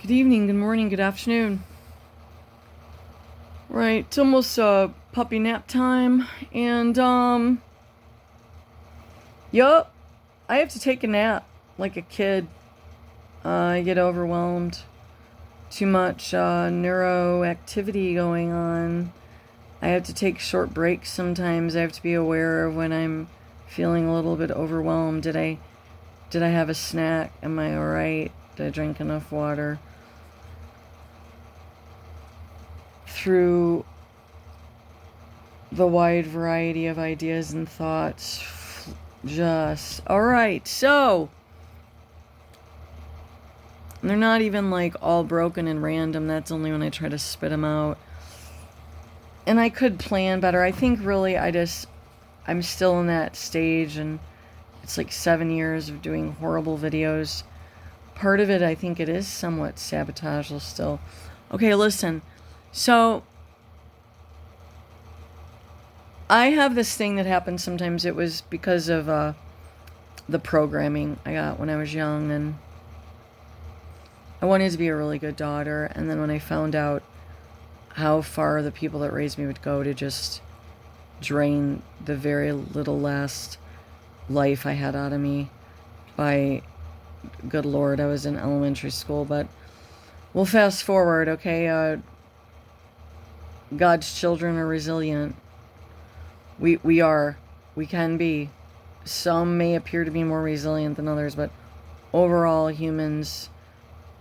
Good evening, good morning, good afternoon. Right, it's almost puppy nap time, and yup, I have to take a nap like a kid. I get overwhelmed. Too much neuroactivity going on. I have to take short breaks sometimes. I have to be aware of when I'm feeling a little bit overwhelmed. Did I have a snack? Am I all right? Did I drink enough water? Through the wide variety of ideas and thoughts. Just all right. So they're not even like all broken and random. That's only when I try to spit them out. And I could plan better. I think really I'm still in that stage, and it's like 7 years of doing horrible videos. Part of it, I think it is somewhat sabotageable still. Okay, listen. So I have this thing that happens sometimes. It was because of the programming I got when I was young, and I wanted to be a really good daughter. And then when I found out how far the people that raised me would go to just drain the very little last life I had out of me by, good Lord, I was in elementary school. But we'll fast forward, okay? God's children are resilient. We can be. Some may appear to be more resilient than others, but overall humans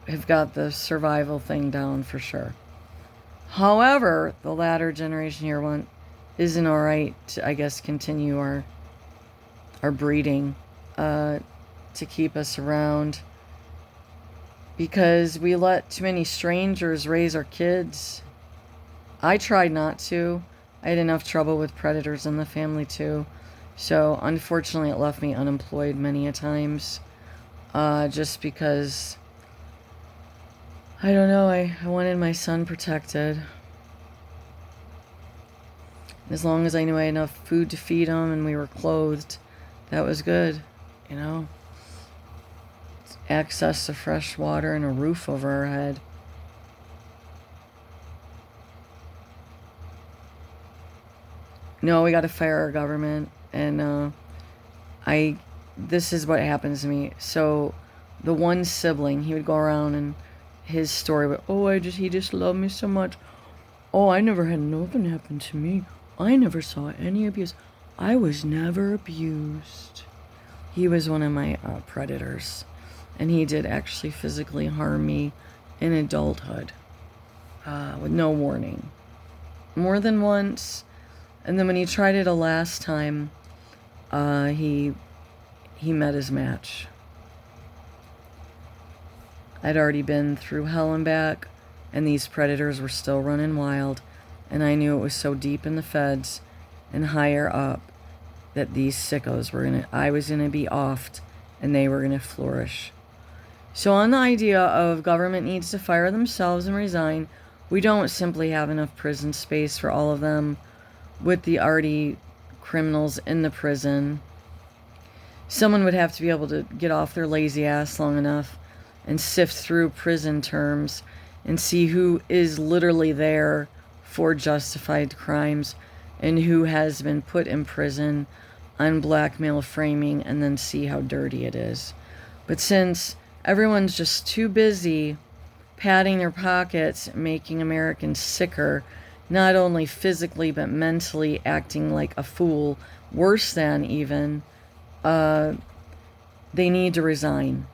have got the survival thing down for sure. However, the latter generation here isn't all right to, I guess, continue our breeding to keep us around, because we let too many strangers raise our kids. I tried not to. I had enough trouble with predators in the family too. So unfortunately it left me unemployed many a times. Just because, I don't know, I wanted my son protected. As long as I knew I had enough food to feed him and we were clothed, that was good, you know. Access to fresh water and a roof over our head. No, we got to fire our government, and this is what happens to me. So, the one sibling, he would go around and his story would, he just loved me so much. Oh, I never had nothing happen to me. I never saw any abuse. I was never abused. He was one of my predators, and he did actually physically harm me in adulthood, with no warning. More than once. And then when he tried it a last time, he met his match. I'd already been through hell and back, and these predators were still running wild, and I knew it was so deep in the feds and higher up that these sickos I was gonna be offed, and they were gonna flourish. So on the idea of government needs to fire themselves and resign, we don't simply have enough prison space for all of them, with the already criminals in the prison. Someone would have to be able to get off their lazy ass long enough and sift through prison terms and see who is literally there for justified crimes and who has been put in prison on blackmail framing, and then see how dirty it is. But since everyone's just too busy padding their pockets, making Americans sicker, not only physically but mentally, acting like a fool, worse than even, they need to resign.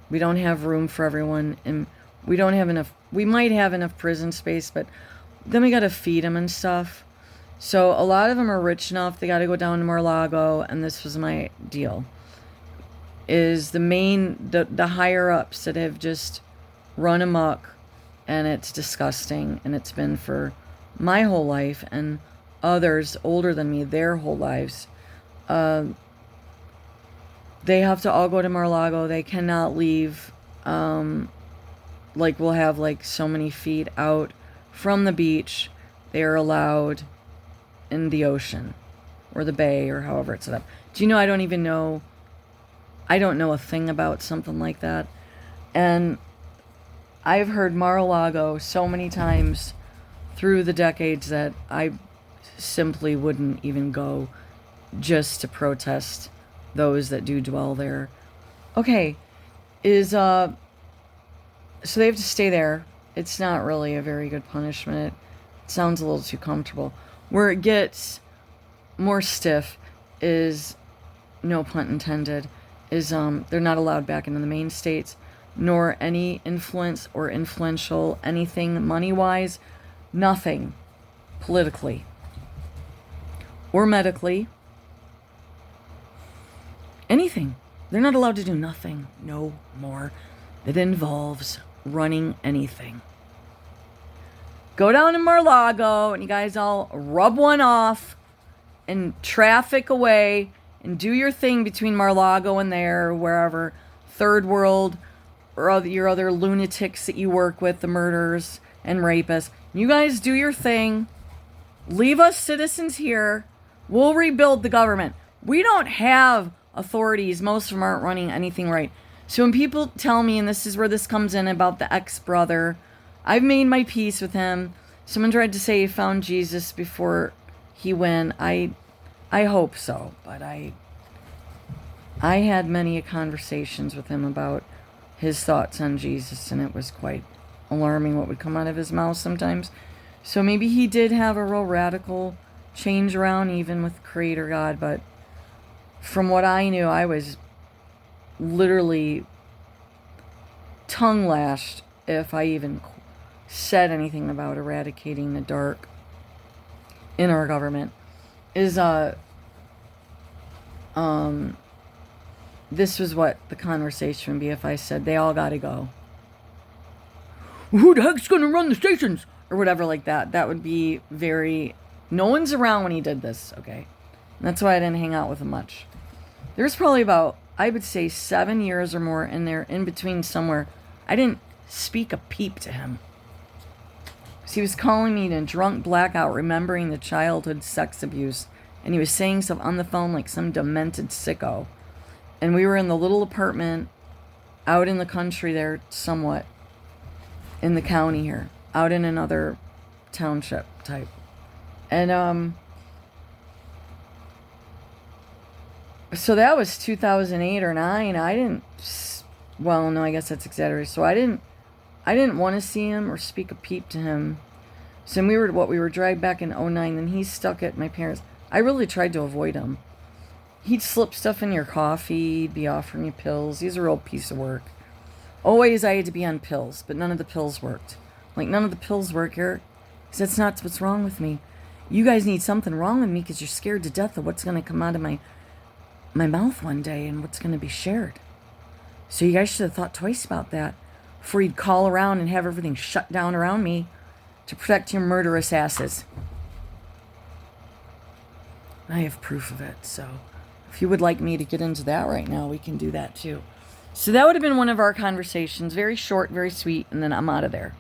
We don't have room for everyone, and we don't have enough. We might have enough prison space, but then we gotta feed them and stuff. So a lot of them are rich enough, they gotta go down to Mar-a-Lago, and this was my deal, is the higher ups that have just run amok, and it's disgusting, and it's been for my whole life, and others older than me, their whole lives. They have to all go to Mar-a-Lago. They cannot leave. We'll have so many feet out from the beach. They are allowed in the ocean or the bay or however it's set up. Do you know, I don't know a thing about something like that. And I've heard Mar-a-Lago so many times through the decades that I simply wouldn't even go just to protest those that do dwell there. Okay, so they have to stay there. It's not really a very good punishment. It sounds a little too comfortable. Where it gets more stiff is, no pun intended, is they're not allowed back into the main states, nor any influence or influential anything money-wise, nothing politically or medically, anything. They're not allowed to do nothing no more that involves running anything. Go down to Mar-a-Lago and you guys all rub one off and traffic away and do your thing between Mar-a-Lago and there, or wherever, third world, or your other lunatics that you work with, the murderers and rapists. You guys do your thing. Leave us citizens here. We'll rebuild the government. We don't have authorities. Most of them aren't running anything right. So when people tell me, and this is where this comes in about the ex-brother, I've made my peace with him. Someone tried to say he found Jesus before he went. I hope so, but I had many conversations with him about his thoughts on Jesus, and it was quite alarming what would come out of his mouth sometimes. So maybe he did have a real radical change around, even with Creator God, but from what I knew, I was literally tongue lashed if I even said anything about eradicating the dark in our government. This was what the conversation would be if I said they all gotta go. Who the heck's gonna run the stations? Or whatever like that. That would be very... No one's around when he did this, okay? And that's why I didn't hang out with him much. There's probably about, I would say, 7 years or more in there, in between somewhere. I didn't speak a peep to him. So he was calling me in a drunk blackout, remembering the childhood sex abuse. And he was saying stuff on the phone like some demented sicko. And we were in the little apartment out in the country there, somewhat, in the county here. Out in another township type. And, so that was 2008 or 9. I didn't, well, no, I guess that's exaggerated. So I didn't want to see him or speak a peep to him. So we were dragged back in 2009, then he's stuck at my parents'. I really tried to avoid him. He'd slip stuff in your coffee, he'd be offering you pills. He's a real piece of work. Always I had to be on pills, but none of the pills worked. Like, none of the pills work, Eric. Because that's not what's wrong with me. You guys need something wrong with me because you're scared to death of what's going to come out of my mouth one day and what's going to be shared. So you guys should have thought twice about that before you'd call around and have everything shut down around me to protect your murderous asses. I have proof of it, so if you would like me to get into that right now, we can do that too. So that would have been one of our conversations. Very short, very sweet, and then I'm out of there.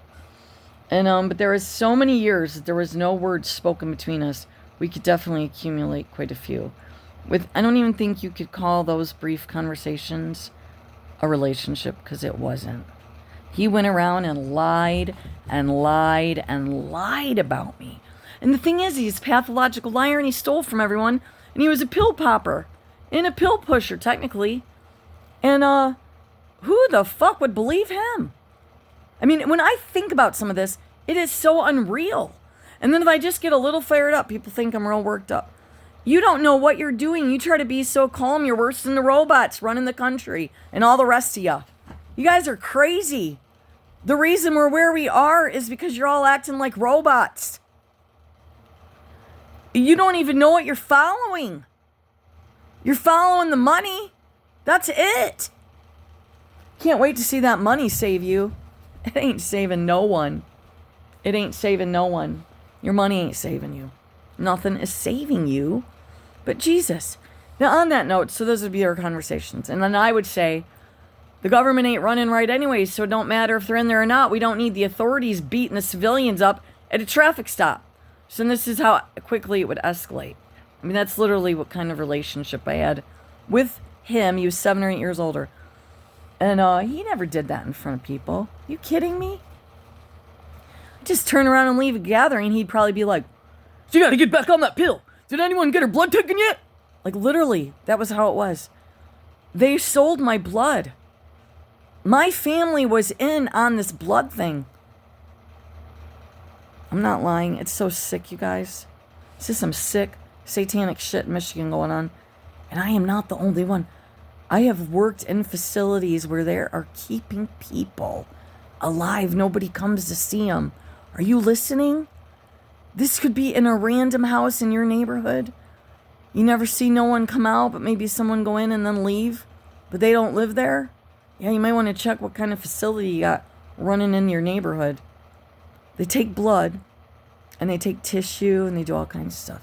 And but there was so many years that there was no words spoken between us. We could definitely accumulate quite a few. I don't even think you could call those brief conversations a relationship, because it wasn't. He went around and lied and lied and lied about me. And the thing is, he's a pathological liar and he stole from everyone. And he was a pill popper and a pill pusher, technically. And who the fuck would believe him? I mean, when I think about some of this, it is so unreal. And then if I just get a little fired up, people think I'm real worked up. You don't know what you're doing. You try to be so calm, you're worse than the robots running the country and all the rest of you. You guys are crazy. The reason we're where we are is because you're all acting like robots. You don't even know what you're following. You're following the money. That's it. Can't wait to see that money save you. It ain't saving no one. It ain't saving no one. Your money ain't saving you. Nothing is saving you but Jesus. Now, on that note, so those would be our conversations. And then I would say, the government ain't running right anyways, so it don't matter if they're in there or not. We don't need the authorities beating the civilians up at a traffic stop. So this is how quickly it would escalate. I mean, that's literally what kind of relationship I had with him. He was 7 or 8 years older. And he never did that in front of people. You kidding me? Just turn around and leave a gathering, he'd probably be like, "So you gotta get back on that pill. Did anyone get her blood taken yet?" Like, literally, that was how it was. They sold my blood. My family was in on this blood thing. I'm not lying. It's so sick, you guys. This is some sick, satanic shit in Michigan going on. And I am not the only one. I have worked in facilities where they are keeping people alive. Nobody comes to see them. Are you listening? This could be in a random house in your neighborhood. You never see no one come out, but maybe someone go in and then leave, but they don't live there. Yeah, you might want to check what kind of facility you got running in your neighborhood. They take blood, and they take tissue, and they do all kinds of stuff.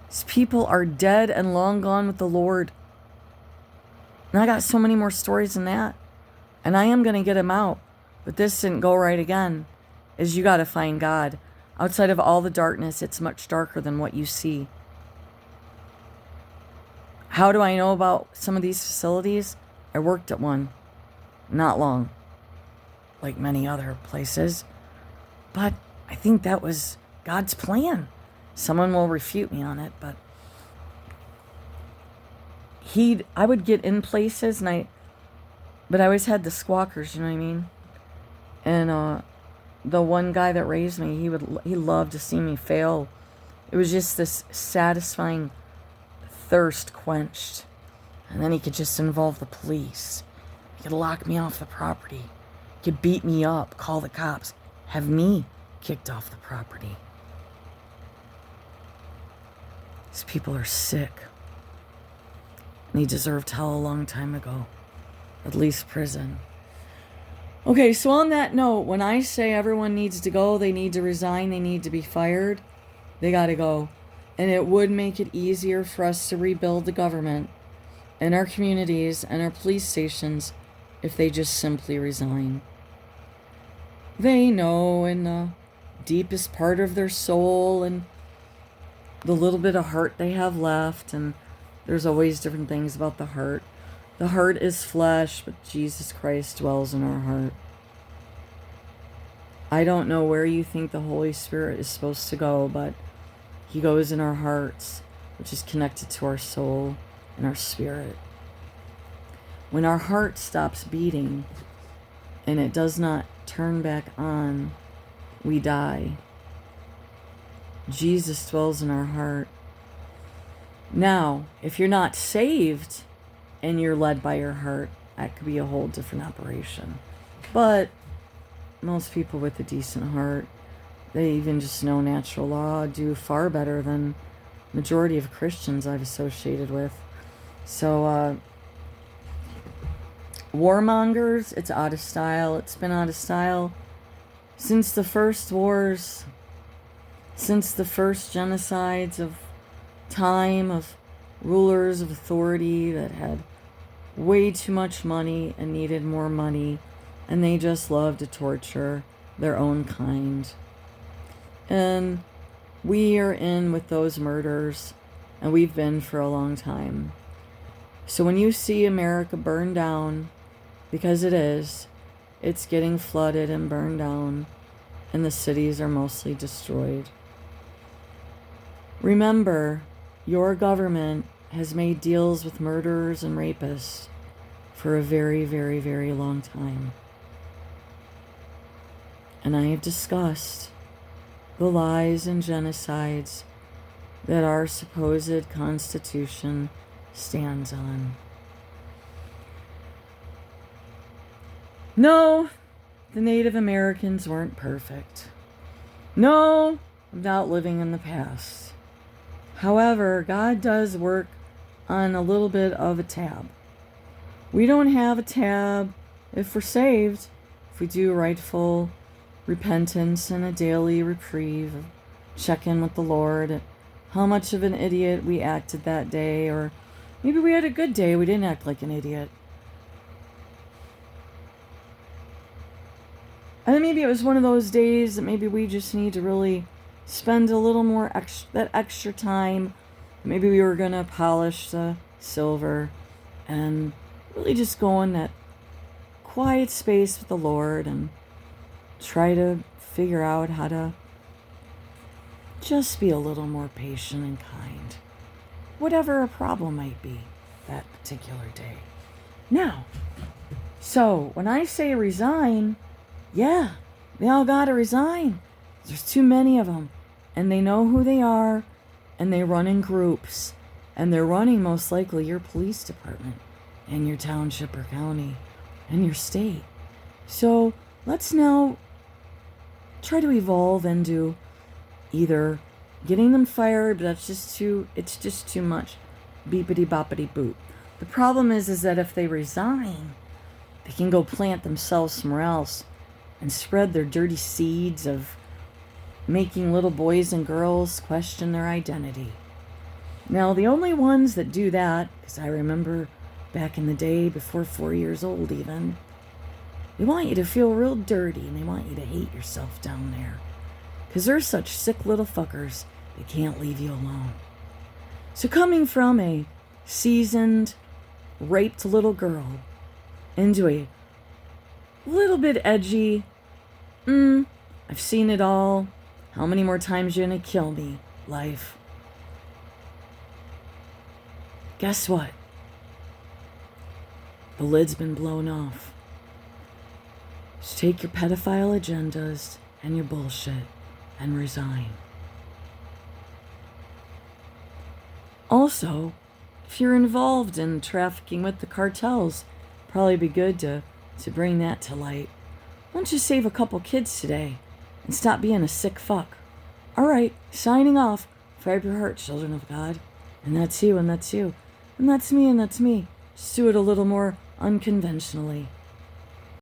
These people are dead and long gone with the Lord. And I got so many more stories than that. And I am going to get them out. But this didn't go right again. Is you got to find God. Outside of all the darkness, it's much darker than what you see. How do I know about some of these facilities? I worked at one. Not long. Like many other places. But I think that was God's plan. Someone will refute me on it, but I would get in places but I always had the squawkers, you know what I mean? And the one guy that raised me, he loved to see me fail. It was just this satisfying thirst quenched. And then he could just involve the police. He could lock me off the property. He could beat me up, call the cops, have me kicked off the property. These people are sick. And they deserved hell a long time ago. At least prison. Okay, so on that note, when I say everyone needs to go, they need to resign, they need to be fired, they gotta go. And it would make it easier for us to rebuild the government and our communities and our police stations if they just simply resign. They know in the deepest part of their soul and the little bit of heart they have left, and there's always different things about the heart. The heart is flesh, but Jesus Christ dwells in our heart. I don't know where you think the Holy Spirit is supposed to go, but he goes in our hearts, which is connected to our soul and our spirit. When our heart stops beating and it does not turn back on, we die. Jesus dwells in our heart. Now, if you're not saved and you're led by your heart, that could be a whole different operation. But most people with a decent heart, they even just know natural law, do far better than majority of Christians I've associated with. So, warmongers, it's out of style. It's been out of style since the first wars, since the first genocides of time, of rulers of authority that had way too much money and needed more money, and they just loved to torture their own kind. And we are in with those murders, and we've been for a long time. So when you see America burn down, because it's getting flooded and burned down, and the cities are mostly destroyed. Remember, your government has made deals with murderers and rapists for a very, very, very long time. And I have discussed the lies and genocides that our supposed Constitution stands on. No, the Native Americans weren't perfect. No, I'm not living in the past. However, God does work on a little bit of a tab. We don't have a tab if we're saved, if we do rightful repentance and a daily reprieve, check in with the Lord, how much of an idiot we acted that day, or maybe we had a good day, we didn't act like an idiot. And then maybe it was one of those days that maybe we just need to really spend a little more extra time. Maybe we were going to polish the silver and really just go in that quiet space with the Lord and try to figure out how to just be a little more patient and kind, whatever a problem might be that particular day. Now, so when I say resign, yeah, they all gotta resign. There's too many of them, and they know who they are, and they run in groups, and they're running most likely your police department and your township or county and your state. So let's now try to evolve into either getting them fired, but it's just too much. Beepity boppity boop. The problem is that if they resign, they can go plant themselves somewhere else and spread their dirty seeds of making little boys and girls question their identity. Now, the only ones that do that, because I remember back in the day, before 4 years old even, they want you to feel real dirty and they want you to hate yourself down there. Because they're such sick little fuckers, they can't leave you alone. So coming from a seasoned, raped little girl into a little bit edgy, I've seen it all, how many more times you gonna kill me, life? Guess what? The lid's been blown off. Just take your pedophile agendas and your bullshit and resign. Also, if you're involved in trafficking with the cartels, probably be good to bring that to light. Why don't you save a couple kids today and stop being a sick fuck? All right, signing off. Fire up your heart, children of God. And that's you, and that's you. And that's me, and that's me. Just do it a little more unconventionally.